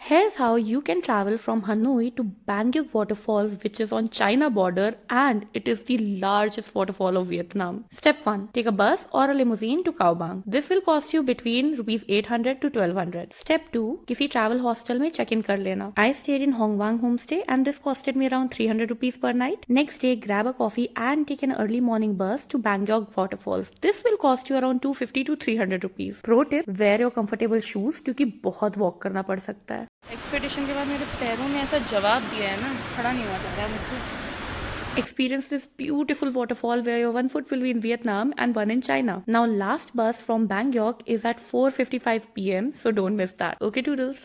Here's how you can travel from Hanoi to Bangkok Waterfall, which is on China border and it is the largest waterfall of Vietnam. Step 1. Take a bus or a limousine to Khao Bang. This will cost you between rupees 800 to 1200. Step 2. किसी travel hostel में check in कर लेना. I stayed in Hong Wang homestay and this costed me around 300 rupees per night. Next day, grab a coffee and take an early morning bus to Bangkok Waterfalls. This will cost you around 250 to 300 rupees. Pro tip: wear your comfortable shoes क्योंकि बहुत walk करना पड़ सकता है. Expedition के बाद मेरे पैरों ने ऐसा जवाब दिया है ना, खड़ा नहीं हुआ जा रहा है मुझसे. Experience this beautiful waterfall where your one foot will be in Vietnam and one in China. Now last bus from Bangkok is at 4:55 p.m. so don't miss that. Okay, toodles.